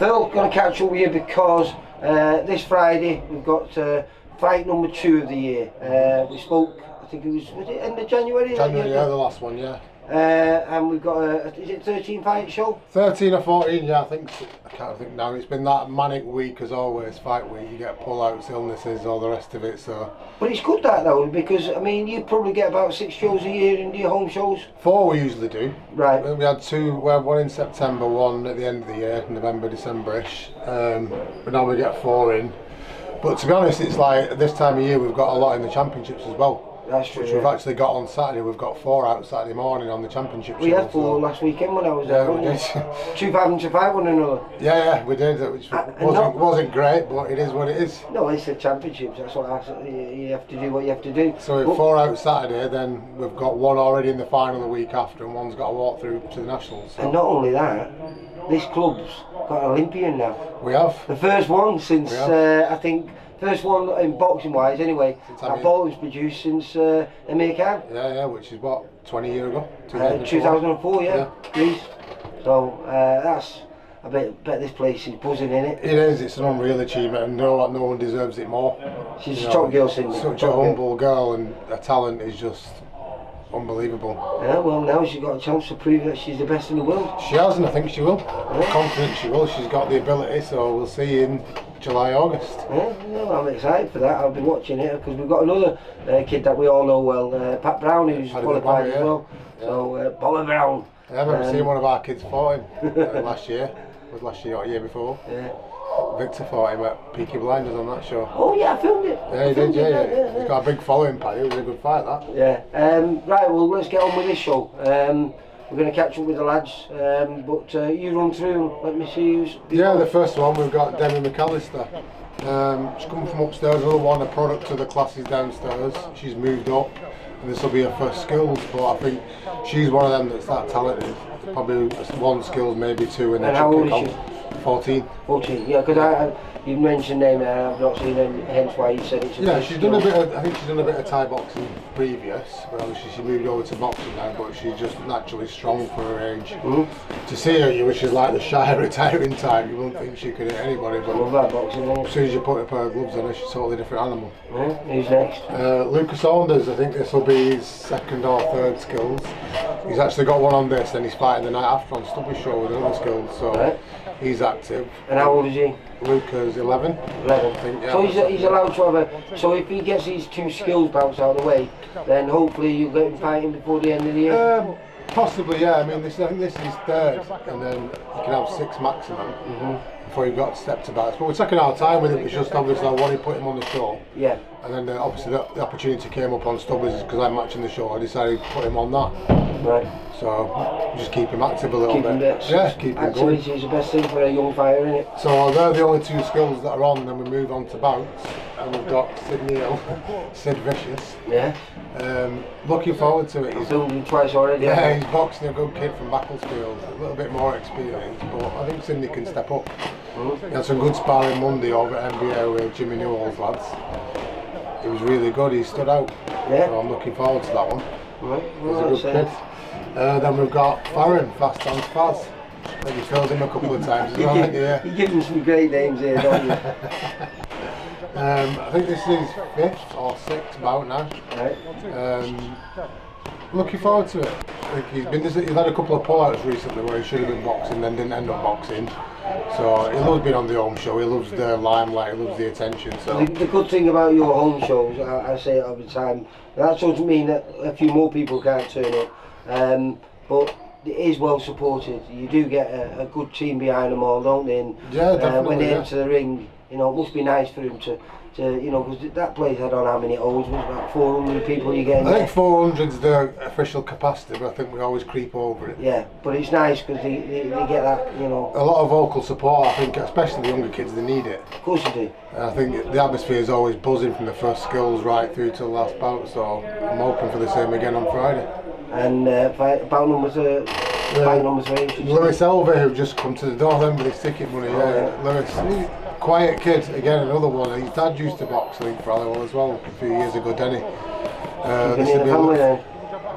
Phil, going to catch up with you because this Friday we've got fight number 2 of the year. We spoke, I think was it end of January? January, yeah, the last one, yeah. And we've got is it 13 fight show? 13 or 14, yeah, I can't think now. It's been that manic week as always, fight week. You get pull-outs, illnesses, all the rest of it, so. But it's good that though, because I mean, you probably get about 6 shows a year in your home shows. 4 we usually do. Right. We had 2, we had one in September, one at the end of the year, November, December-ish. But now we get 4 in. But to be honest, it's like this time of year we've got a lot in the championships as well. That's true. Which we've actually got on Saturday. We've got 4 out Saturday morning on the championship. We had 4 last weekend when I was there. Yeah, we did. 2-5 one another. Yeah, we did. Which wasn't great, but it is what it is. No, it's the championships. That's what you have to do. What you have to do. So with 4 out Saturday, then we've got 1 already in the final the week after, and 1's got to walk through to the nationals. So. And not only that, this club's got an Olympian now. We have. The first one since I think. First one in boxing wise anyway, that Bolton's produced since Amir Khan. Yeah, which is what, 20 years ago? 2004, yeah. Please. So that's, I bet this place is buzzing in it. It is, it's an unreal achievement and no one deserves it more. She's a top girl, Cindy. Such a humble girl and her talent is just unbelievable. Yeah, well now she's got a chance to prove that she's the best in the world. She has, and I think she will. I'm confident she will. She's got the ability, so we'll see in July, August. Yeah, well, I'm excited for that. I'll be watching it because we've got another kid that we all know well, Pat Brown, who's qualified as well. Yeah. So, Bobby Brown. Yeah, I remember seeing one of our kids fight him last year. Was last year or year before? Yeah. Victor fought him at Peaky Blinders on that show. Oh yeah, I filmed it. Yeah, he did, yeah. He's got a big following, Paddy. It was a good fight, that. Yeah. Right, well, let's get on with this show. We're going to catch up with the lads, but you run through, let me see who's... Yeah, the first one, we've got Demi McAllister. She's come from upstairs, another one, a product of the classes downstairs. She's moved up, and this will be her first skills, but I think she's one of them that's that talented. Probably 1 skills, maybe 2, and then how old is she? 14. 14, yeah, because you mentioned name there, I've not seen her, hence why you said it's a she's done a bit of, I think she's done a bit of Thai boxing previous, but obviously she moved over to boxing now, but she's just naturally strong for her age. To see her, which is like the shy retiring type, you wouldn't think she could hit anybody, but boxing, as soon as you put a pair of gloves on her, she's a totally different animal. Who's next? Lucas Saunders, I think this will be his 2nd or 3rd skills. He's actually got one on this, and he's fighting the night after on Stubby's show with another skills, so he's active. And how old is he? Lucas 11. 11. I think, yeah. So he's allowed to have a. So if he gets these 2 skills bouts out of the way, then hopefully you'll get him fighting before the end of the year. Possibly, yeah. I mean, I think this is his 3rd, and then you can have 6 maximum before you've got to step to bouts. But we're taking our time with him. It's just obviously I wanted to put him on the show. Yeah. And then obviously the opportunity came up on Stubby's because I'm matching the show. I decided to put him on that. Right. So just keep him active a little bit. Keep him going. Activity is the best thing for a young fighter, isn't it? So they're the only 2 skills that are on. Then we move on to bouts, and we've got Sid Vicious. Yeah. Looking forward to it. He's filmed him twice already. Yeah, he's boxing a good kid from Macclesfield, a little bit more experience, but I think Sydney can step up. He had some good sparring Monday over at NBA with Jimmy Newell's lads. It was really good, he stood out. Yeah. So I'm looking forward to that one. Right. He's a good kid. Then we've got Farron, Fast on Faz. I think you filled him a couple of times as well, haven't you? You give him some great names here, don't you? I think this is his 5th or 6th bout now. Right. Looking forward to it. I think he's had a couple of pullouts recently where he should have been boxing, then didn't end up boxing. So he loves being on the home show. He loves the limelight. He loves the attention. So the good thing about your home shows, I say it all the time, that doesn't mean that a few more people can't turn up. But it is well supported. You do get a good team behind them all, don't they? And, yeah, definitely. When they enter the ring, you know, it must be nice for him to you know, because that place, I don't know how many holds, was about 400 people you get in. I think 400 is the official capacity, but I think we always creep over it. Yeah, but it's nice because they get that, you know. A lot of vocal support, I think, especially the younger kids, they need it. Of course you do. And I think the atmosphere is always buzzing from the first skills right through to the last bout, so I'm hoping for the same again on Friday. And bout number 3. Lewis Elvey, who just come to the door then with his ticket money. Lewis, quiet kid, again another one. His dad used to box, I think, for Halliwell as well a few years ago, didn't he?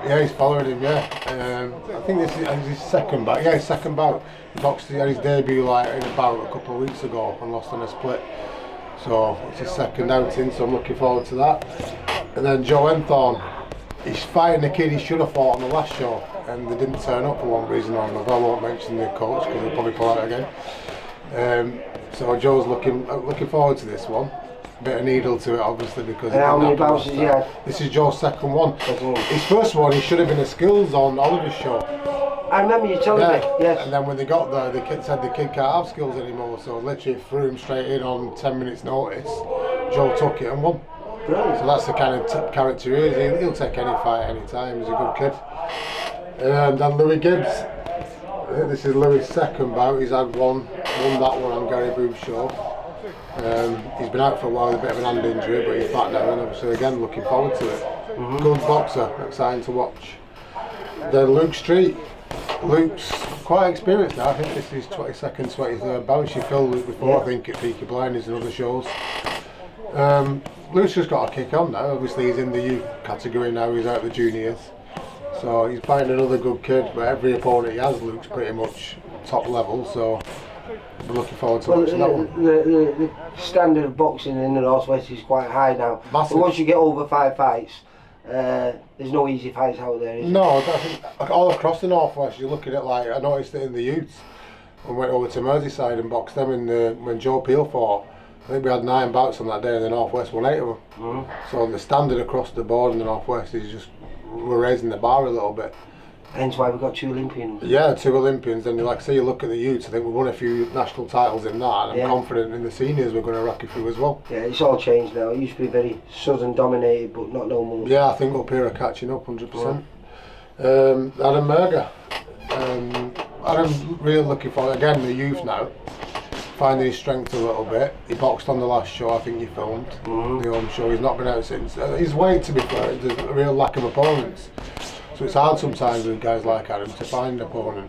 Yeah, he's following him. Yeah, I think this is his second bout. Yeah, his second bout. He boxed had his debut like in a bout a couple of weeks ago and lost on a split. So it's his second outing. So I'm looking forward to that. And then Joe Enthorn, he's fighting the kid he should have fought on the last show, and they didn't turn up for one reason or another. I won't mention the coach because he'll probably pull out again. So Joe's looking forward to this one. Bit of needle to it, obviously, because and how many bouts has he had? This is Joe's second one. His first one, he should have been a skills on Oliver's show. I remember you telling me, yes. And then when they got there, the kid said the kid can't have skills anymore, so literally threw him straight in on 10 minutes notice. Joe took it and won. Brilliant. So that's the kind of character he is. He'll take any fight any time. He's a good kid. And then Louis Gibbs. I think this is Louis' second bout. He's had won that one on Gary Booth's show. He's been out for a while with a bit of an hand injury, but he's back now, and obviously again looking forward to it. Good boxer, exciting to watch. Then Luke Street. Luke's quite experienced now. I think this is his 22nd, 23rd bout. She filled Luke before, I think, at Peaky Blinders and other shows. Luke's just got a kick on now. Obviously he's in the youth category now, he's out of the juniors. So he's fighting another good kid, but every opponent he has, Luke's pretty much top level, so we're looking forward to watching that one. The standard of boxing in the Northwest is quite high now. Massive. But once you get over 5 fights, there's no easy fights out there, is No, I think all across the Northwest, you look at it like, I noticed it in the youths. I went over to Merseyside and boxed them when Joe Peel fought. I think we had 9 bouts on that day in the Northwest, won 8 of them. So the standard across the board in the Northwest is just, we're raising the bar a little bit. Hence why we've got 2 Olympians. Yeah, 2 Olympians, and like I say, you look at the youths, I think we won a few national titles in that, and I'm confident in the seniors we're going to rack a few as well. Yeah, it's all changed now. It used to be very southern dominated, but not no more. Yeah, I think up here are catching up 100%. Adam Merger. Adam really looking for, again, the youth now, finding his strength a little bit. He boxed on the last show, I think you filmed, the home show. He's not been out since. His weight, to be fair, there's a real lack of opponents. So it's hard sometimes with guys like Adam to find an opponent.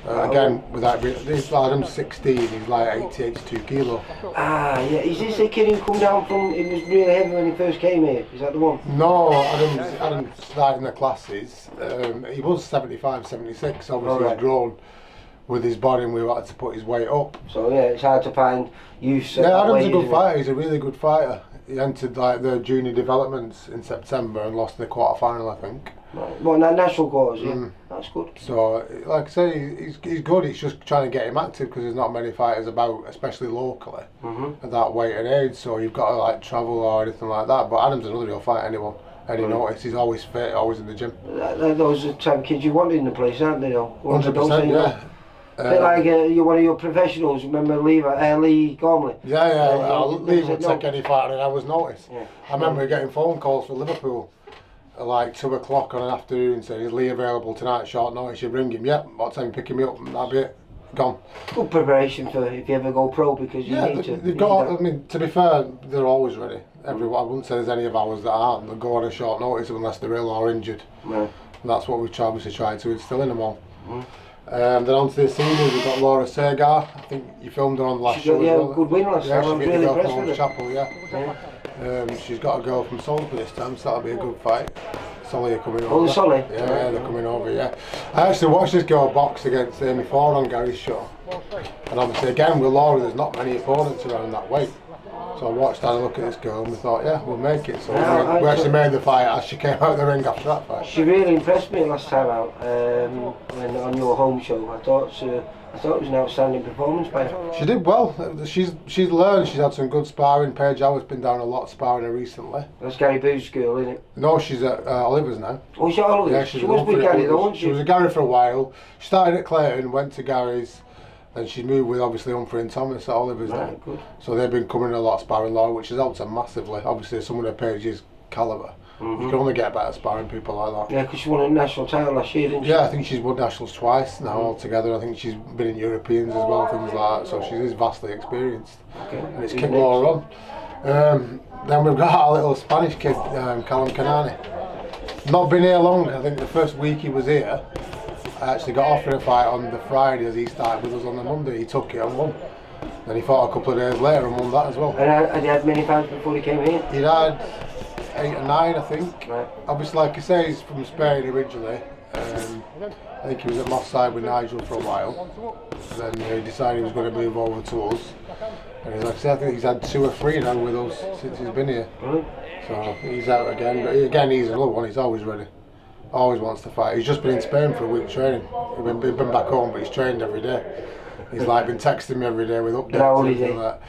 Again, without Adam's 16, he's like 80, 82 kilo. Ah, yeah. Is this the kid who come down from? He was really heavy when he first came here. Is that the one? No, Adam started in the classes. He was 75, 76. Obviously, he's grown with his body, and we wanted to put his weight up. So yeah, it's hard to find use. Yeah, Adam's a good fighter. He's a really good fighter. He entered like the junior developments in September and lost in the quarter final, I think. Right. Well, national quarters, yeah. That's good. So, like I say, he's good. It's just trying to get him active because there's not many fighters about, especially locally, at that weight and age. So you've got to like travel or anything like that. But Adam's another real fight. Anyone notice? He's always fit, always in the gym. Those are the type of kids you want in the place, aren't they? 100%, yeah. A bit like you're one of your professionals. Remember Lee Gormley? Yeah. Lee would take any fight, and I was noticed. Yeah. I remember getting phone calls from Liverpool at like 2 o'clock on an afternoon saying, "Is Lee available tonight? Short notice." You ring him. Yep. What time you picking me up? That'll be it. Gone. Good preparation for if you ever go pro, because you need to. They've got. I mean, to be fair, they're always ready. Everyone. I wouldn't say there's any of ours that aren't. They'll go on a short notice unless they're ill or injured. Yeah. And that's what we've obviously tried to instill in them all. Then on to the seniors, we've got Laura Segar. I think you filmed her on the last show. Yeah, as well. good win last time. She's Really impressed with her. Chapel, she's got a girl from Solly this time, so that'll be a good fight. Solly are coming over. Oh, Solly? Yeah, they're coming over, yeah. I actually watched this girl box against Amy Ford on Gary's show. And obviously, again, with Laura, there's not many opponents around that weight. So I watched her look at this girl and we thought, yeah, we'll make it. So we actually made the fight as she came out of the ring after that fight. She really impressed me last time out when on your home show. I thought it was an outstanding performance by her. She did well. She's learned. She's had some good sparring. Paige Howard's been down a lot sparring her recently. That's Gary Booth's girl, isn't it? No, she's at Oliver's now. Oh, she's at Oliver's? Yeah, she was with Gary though, wasn't she? She was at Gary for a while. She started at Clayton, went to Gary's. Then she moved with obviously Humphrey and Thomas at Oliver's now. Good. So they've been coming a lot sparring Laura, which has helped her massively. Obviously, someone of Paige's calibre. You can only get better sparring people like that. Yeah, because she won a national title last year, didn't she? Yeah, I think she's won nationals twice now altogether. I think she's been in Europeans as well, things like that. So she is vastly experienced. Okay. And it's kicked Laura on. Then we've got our little Spanish kid, Callum Canani. Not been here long. I think the first week he was here, I actually got offered a fight on the Friday as he started with us on the Monday. He took it and won. Then he fought a couple of days later and won that as well. And had he had many fights before he came here? He'd had 8 or 9, I think. Right. Obviously, like I say, he's from Spain originally. I think he was at Moss Side with Nigel for a while. Then he decided he was going to move over to us. And he's like I said, I think he's had 2 or 3 now with us since he's been here. So he's out again. But again, he's another one. He's always ready. Always wants to fight. He's just been in Spain for a week training. He's been back home, but he's trained every day. He's like been texting me every day with updates. How old is he? Like that.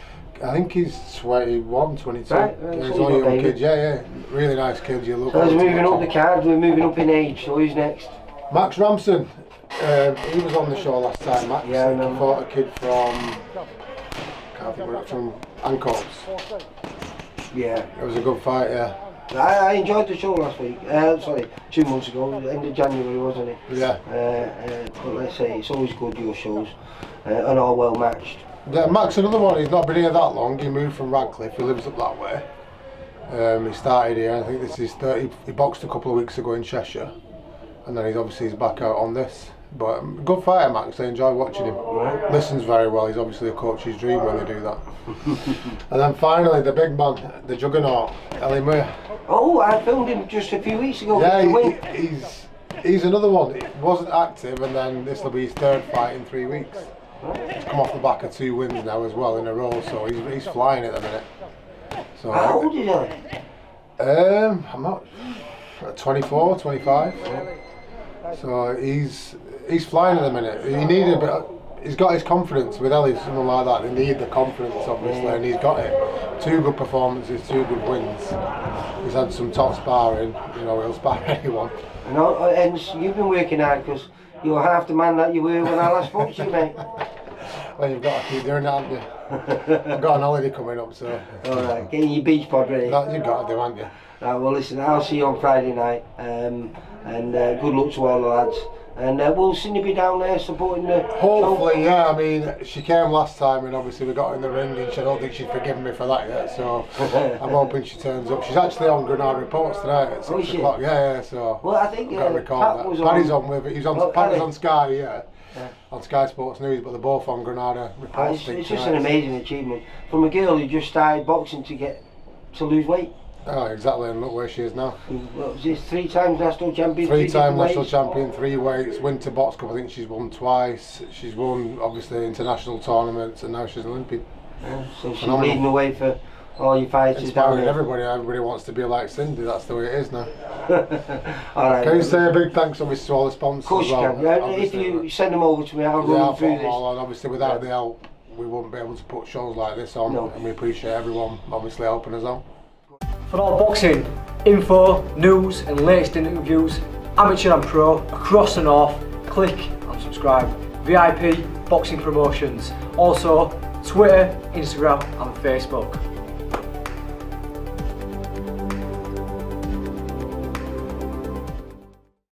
I think he's 21, 22. Right, He's so only a young he's kid. Yeah. Really nice kid. You look. So he's moving up the card. We're moving up in age. So who's next? Max Ramson. He was on the show last time. Max. Yeah, I He know. fought a kid from. Can't think where it's from. Ancoats. Yeah. It was a good fight. Yeah. I enjoyed the show last week. Sorry, 2 months ago, end of January, wasn't it? Yeah. But let's say it's always good your shows, and all well matched. Yeah, Max, another one. He's not been here that long. He moved from Radcliffe. He lives up that way. He started here. I think this is 30. He boxed a couple of weeks ago in Cheshire, and then he's back out on this. But good fighter, Max. I enjoy watching him. Right. Listens very well. He's obviously a coach's dream when they do that. And then finally, the big man, the juggernaut, Ellie Muir. Oh, I filmed him just a few weeks ago. Yeah, he's another one. He wasn't active, and then this will be his 3rd fight in 3 weeks. He's come off the back of 2 wins now as well in a row, so he's flying at the minute. So How old is he? I'm not 24, 25. So he's flying at the minute. He needed a bit. He's got his confidence with Ellie, someone like that. They need the confidence, obviously, and he's got it. 2 good performances, 2 good wins. He's had some top sparring. He'll spar anyone. And you've been working hard because you're half the man that you were when I last spoke to you, mate. Well, you've got to keep doing that, haven't you? I've got an holiday coming up, so. Alright, getting your beach pod ready. That you've got to do, haven't you? Right, well listen, I'll see you on Friday night, and good luck to all the lads. And will Cindy be down there supporting the Hopefully, show? yeah. I mean, she came last time, and obviously we got in the ring, and I don't think she's forgiven me for that yet. So I'm hoping she turns up. She's actually on Granada Reports tonight at 6 o'clock. Yeah. So well, I think I've got to record Pat that. was Paddy's on. on with it. He's on. Paddy's on Sky, yeah. On Sky Sports News, but they're both on Granada Reports. It's just an amazing achievement from a girl who just started boxing to lose weight. Oh, exactly, and look where she is now. What was this, 3 times national champion? 3-time national champion, 3 weights, Winter Box Cup, I think she's won twice. She's won, obviously, international tournaments, and now she's an Olympian. Yeah, so she's leading the way for all your fighters. Inspiring everybody wants to be like Cindy, that's the way it is now. Alright. Can you say a big thanks, obviously, to all the sponsors? Of course you can. Yeah, if you send them over to me, I'll run through this. And obviously, without the help, we wouldn't be able to put shows like this on, and we appreciate everyone, obviously, helping us out. For all boxing info, news and latest interviews, amateur and pro, across the north, click and subscribe. VIP Boxing Promotions. Also Twitter, Instagram and Facebook.